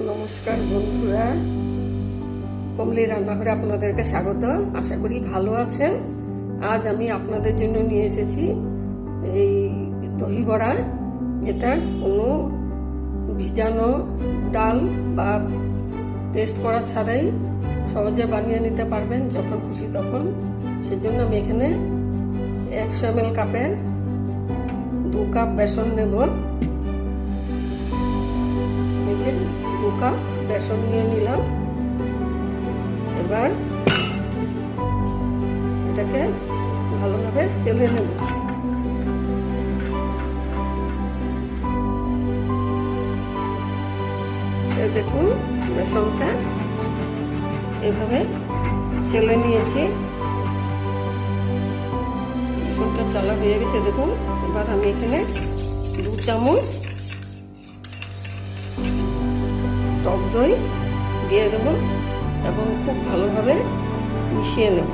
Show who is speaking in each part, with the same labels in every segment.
Speaker 1: নমস্কার বন্ধুরা, কমলি রান্নাঘরে আপনাদেরকে স্বাগত। আশা করি ভালো আছেন। আজ আমি আপনাদের জন্য নিয়ে এসেছি এই দহি বড়া, যেটা কোনো ভিজানো ডাল বা পেস্ট করা ছাড়াই সহজে বানিয়ে নিতে পারবেন যখন খুশি তখন। সেজন্য আমি এখানে 100 ml কাপের 2 কাপ বেসন নেব। 2 কাপ বেসন নিয়ে নিলাম। এবার এটাকে ভালোভাবে চেলে নেব। দেখুন বেসনটা এভাবে চেলে নিয়েছি। বেসনটা চালা হয়ে গেছে দেখুন। এবার আমি এখানে 2 চামচ টক দই দিয়ে দেবো এবং খুব ভালোভাবে মিশিয়ে নেব।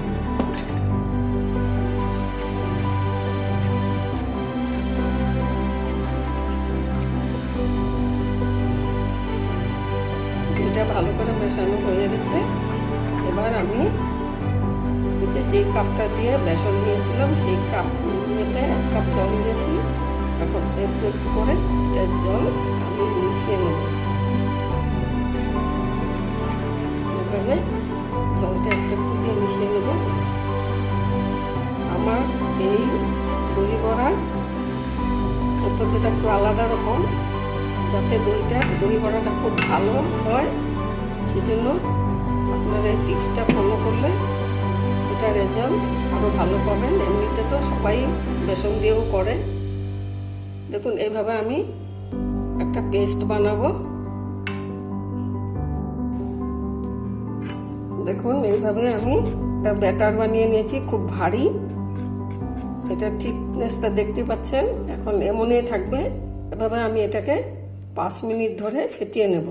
Speaker 1: এটা ভালো করে মেশানো হয়ে গেছে। এবার আমি যে কাপটা দিয়ে বেসন নিয়েছিলাম সেই কাপ মেপে 1 কাপ জল নিয়েছি। এখন একটু একটু করে এটার জল আমি মিশিয়ে নেব। এভাবে জলটা একটু একটু দিয়ে মিশিয়ে নেব। আমার এই দহি বড়ার পদ্ধতিটা একটু আলাদা রকম, যাতে দহি বড়াটা খুব ভালো হয়। সেজন্য আপনারা এই টিপসটা ফলো করলে এটা রেজাল্ট আরও ভালো পাবেন। এমনিতে তো সবাই বেসন দিয়েও করে। দেখুন এইভাবে আমি একটা পেস্ট বানাবো। দেখুন এইভাবে আমি একটা ব্যাটার বানিয়ে নিয়েছি, খুব ভারী। এটা থিকনেসটা দেখতে পাচ্ছেন। এখন এমনই থাকবে। এভাবে আমি এটাকে 5 মিনিট ধরে ফেটিয়ে নেব।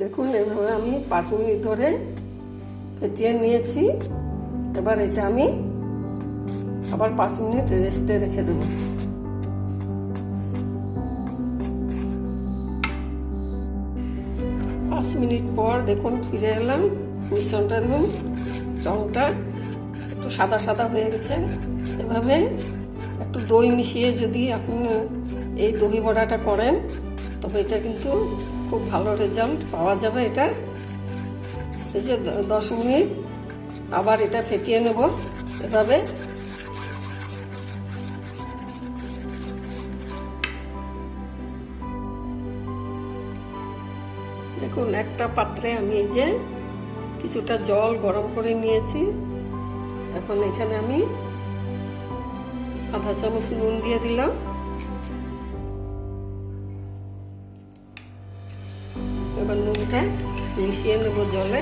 Speaker 1: দেখুন এইভাবে আমি 5 মিনিট ধরে ফেটিয়ে নিয়েছি। এবার এটা আমি আবার 5 মিনিট রেস্টে রেখে দেব। পাঁচ মিনিট পর দেখুন ফিরে এলাম। মিশ্রণটা দেখুন রংটা একটু সাদা সাদা হয়ে গেছে। এভাবে একটু দই মিশিয়ে যদি আপনি এই দহি বড়াটা করেন তবে এটা কিন্তু খুব ভালো রেজাল্ট পাওয়া যাবে। এটা এই যে 10 মিনিট আবার এটা ফেটিয়ে নেব এভাবে। দেখুন একটা পাত্রে আমি এই যে কিছুটা জল গরম করে নিয়েছি। এখন এখানে আমি আধা চামচ নুন দিয়ে দিলাম। এবার নুনটা মিশিয়ে নেব জলে।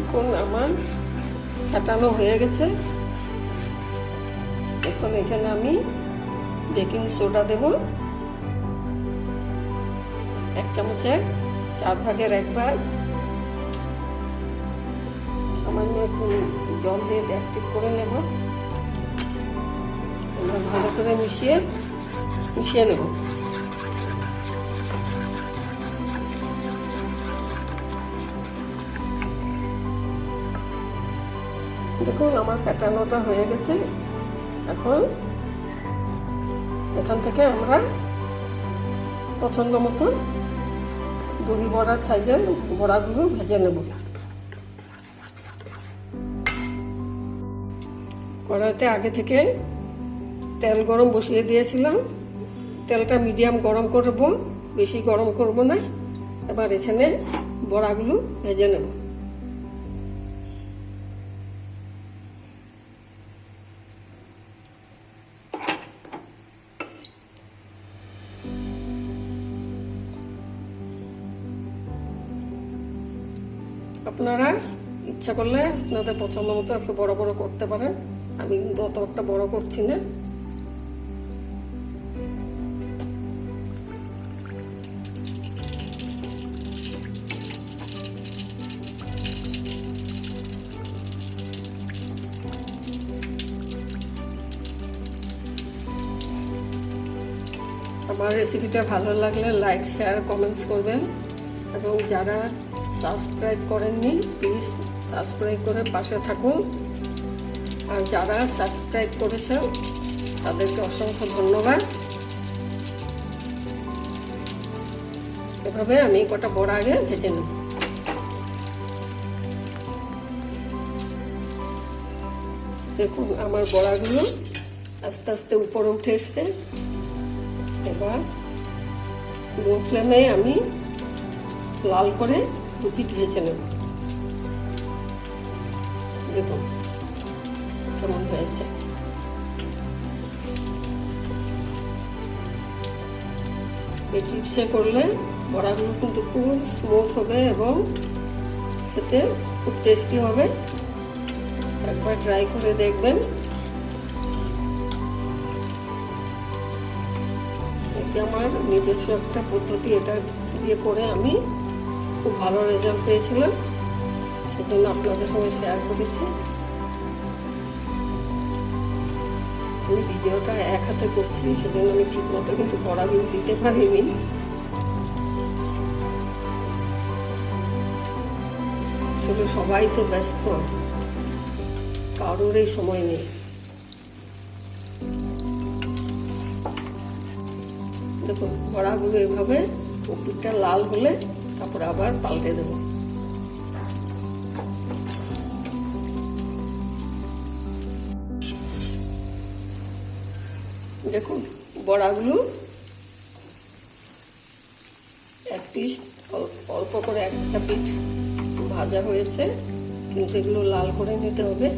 Speaker 1: এখন আমার ফাটানো হয়ে গেছে। এখন এখানে আমি বেকিং সোডা দেব। 1 চামচের 4 ভাগের 1 ভাগ। সামান্য একটু জল দিয়ে অ্যাক্টিভ করে নেব। এবার ভালো করে মিশিয়ে নেব। দেখুন আমার ফেটানোটা হয়ে গেছে। এখন এখান থেকে আমরা পছন্দ মতো দহি বড়ার সাইজের বড়াগুলো ভেজে নেব। কড়াইতে আগে থেকে তেল গরম বসিয়ে দিয়েছিলাম। তেলটা মিডিয়াম গরম করব, বেশি গরম করব না। এবার এখানে বড়াগুলো ভেজে নেব। আপনারা ইচ্ছা করলে আপনাদের পছন্দ মতো একটু বড় বড় করতে পারেন। আমি কিন্তু অত একটা বড় করছি না। আমার রেসিপিটা ভালো লাগলে লাইক, শেয়ার, কমেন্টস করবেন এবং যারা সাবস্ক্রাইব করেননি প্লিজ সাবস্ক্রাইব করে পাশে থাকুন। আর যারা সাবস্ক্রাইব করেছেন তাদেরকে অসংখ্য ধন্যবাদ। এভাবে আমি কটা বড়া আগে ভেজে নেব। দেখুন আমার বড়াগুলো আস্তে আস্তে উপরে উঠে এসছে। এবার লো ফ্লেমে আমি লাল করে 2 পিঠ ভেজে নেব। দেখুন কেমন হয়েছে। এই চিপসে করলে বড়াগুলো কিন্তু খুব স্মুথ হবে এবং খেতে খুব টেস্টি হবে। একবার ট্রাই করে দেখবেন। এটি আমার নিজস্ব একটা পদ্ধতি, এটা দিয়ে করে আমি খুব ভালো রেজাল্ট পেয়েছিলাম, সেজন্য আপনাদের সঙ্গে শেয়ার করেছি। আমি ভিডিওটা এক হাতে করছি, সেজন্য আমি ঠিক মতো কিন্তু বড়াগুলো দিতে পারিনি। আসলে সবাই তো ব্যস্ত, কারোর এই সময় নেই। দেখুন বড়াগুলো এভাবে উপরটা লাল হলে তারপর আবার পাল্টে দেব। দেখুন বড়াগুলো এক পিস অল্প করে একটা পিস ভাজা হয়েছে, কিন্তু এগুলো লাল করে নিতে হবে।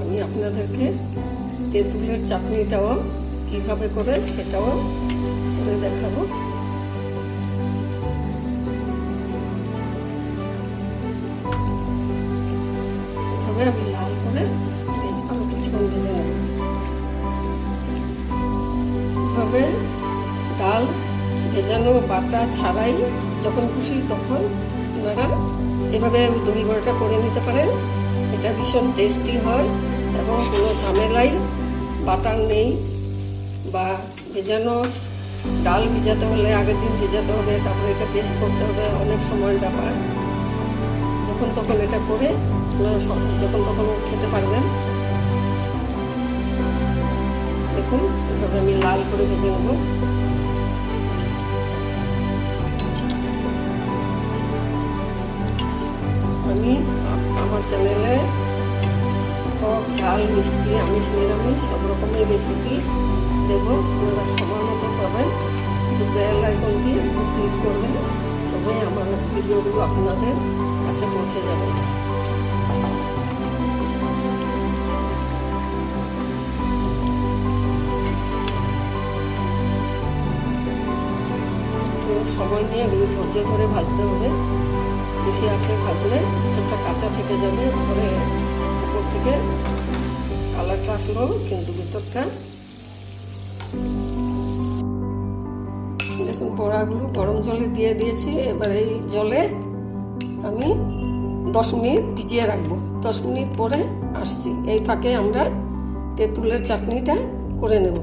Speaker 1: আমি আপনাদেরকে তেঁতুলের চাটনিটাও কিভাবে করে সেটাও করে দেখাবো। এভাবে আমি লাল করে আরো কিছুক্ষণ ভেজে নেব। এভাবে ডাল ভেজানো বাটা ছাড়াই যখন খুশি তখন আপনারা এভাবে দই বড়াটা করে নিতে পারেন। এটা ভীষণ টেস্টি হয় এবং কোনো ঝামেলাই বাটার নেই, বা ভেজানো ডাল ভিজাতে হলে আগের দিন ভেজাতে হবে, তারপরে এটা পেস্ট করতে হবে, অনেক সময়ের ব্যাপার। যখন তখন এটা করে যখন তখন খেতে পারবেন। দেখুন এভাবে আমি লাল করে ভেজে নেব। আমি আমার চ্যানেলে টক, ঝাল, মিষ্টি, আমিষ, নিরামিষ সব রকমের রেসিপি দেব, আপনারা সময় মতো পাবেন। বেল আইকনটি ক্লিক করবেন, তবে আমার ভিডিওগুলো আপনাদের কাছে পৌঁছে যাবে। সময় নিয়ে এগুলো ধৈর্য ধরে ভাজতে হবে। বেশি আঁচে ভাজলে ভিতরটা কাঁচা থেকে যাবে, পরে উপর থেকে কালারটা আসলো কিন্তু ভিতরটা। দেখুন বড়াগুলো গরম জলে দিয়ে দিয়েছি। এবার এই জলে আমি 10 মিনিট ভিজিয়ে রাখবো। 10 মিনিট পরে আসছি। এই ফাঁকে আমরা তেঁতুলের চাটনিটা করে নেব।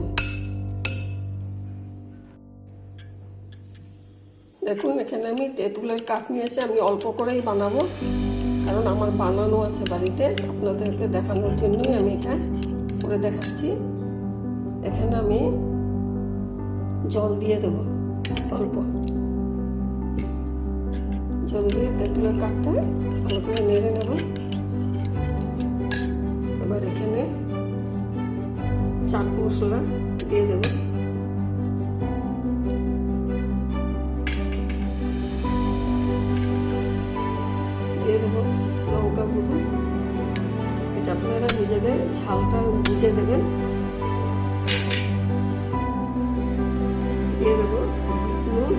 Speaker 1: দেখুন এখানে আমি তেঁতুলের কাপ নিয়ে এসে আমি অল্প করেই বানাবো, কারণ আমার বানানো আছে বাড়িতে। আপনাদেরকে দেখানোর জন্যই আমি এটা করে দেখাচ্ছি। এখানে আমি জল দিয়ে দেব, অল্প জল দিয়ে তেঁতুলের কাপটা ভালো করে নেড়ে নেব। এবার এখানে চাট মশলা দিয়ে দেব। দিয়ে দেবো লঙ্কা গুঁড়ো। এটা আপনারা নিজেদের ঝালটা বুঝে দেবেন। দিয়ে দেবো বিট নুন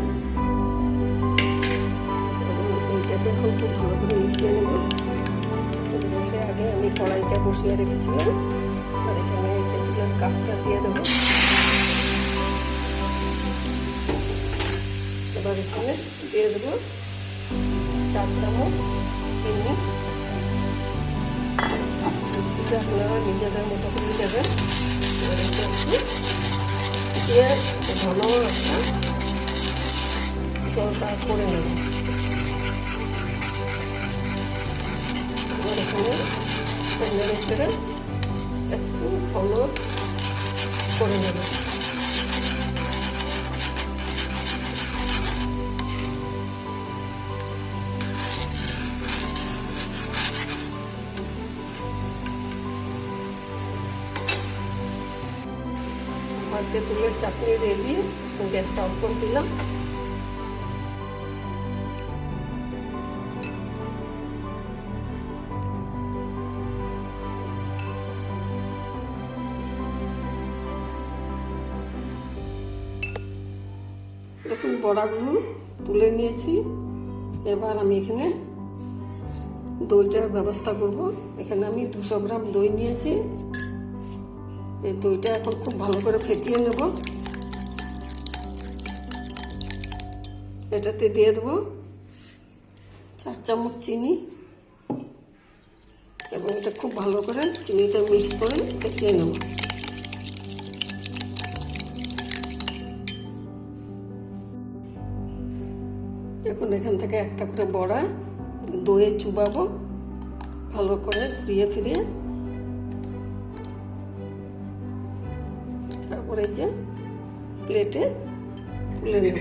Speaker 1: এবং এইটাকে এখন খুব ভালো করে মিশিয়ে নেব। গ্যাসে আগে আমি কড়াইটা বসিয়ে রেখেছিলাম, আর এখানে তেঁতুলের কাঠটা দিয়ে দেবো। এবার এখানে দিয়ে দেবো 4 চামচ চিনি। মিষ্টিটা আপনারা নিজেদের মতো করে দেবেন। একটু দিয়ে ঘন একটা জলটা করে নেব। এবার এখানে প্যানের উপরে একটু ঘন করে নেব। আমার তেঁতুলের চাটনি রেডি। গ্যাসটা অফ করে দিলাম। দেখুন বড়াগুলো তুলে নিয়েছি। এবার আমি এখানে দইটার ব্যবস্থা করব। এখানে আমি 200 গ্রাম দই নিয়েছি। এই দইটা এখন খুব ভালো করে ফেটিয়ে নেব। এটাতে দিয়ে দেবো 4 চামচ চিনি এবং এটা খুব ভালো করে চিনিটা মিক্স করে ফেটিয়ে নেব। এখন এখান থেকে একটা করে বড়া দইয়ে চুবাবো ভালো করে ঘুরিয়ে ফিরিয়ে। তারপরে যে প্লেটে তুলে নেব।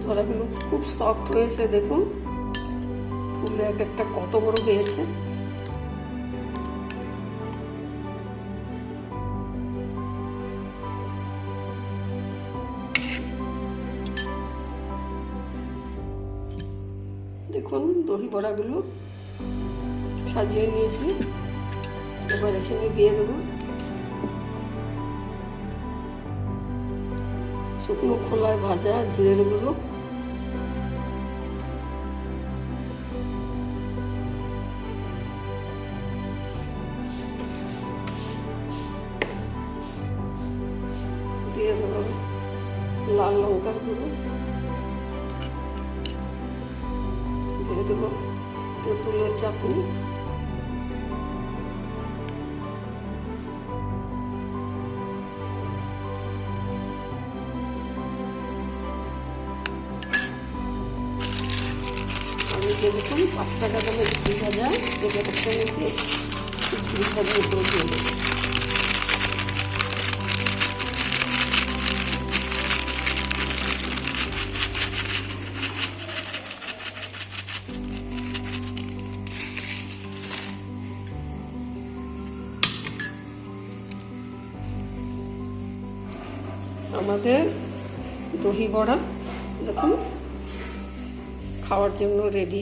Speaker 1: বড়াগুলো খুব সফট হয়েছে, দেখুন ফুলে এক একটা কত বড় হয়েছে। দেখুন দহি বড়াগুলো সাজিয়ে নিয়েছি। এবার এখানে দিয়ে দেবো শুকনো খোলায় ভাজা জিরের গুঁড়ো, দিয়ে দেবো লাল লঙ্কার গুঁড়ো, দিয়ে দেবো তেঁতুলের চাটনি, আমি দেখুন 5 টাকা দামের ঘি ভাজা পেঁপে করতে নিয়েছি। ঘি ভাজা উপরে দিয়ে দেবো। আমাদের দহি বড়া দেখুন খাওয়ার জন্য রেডি।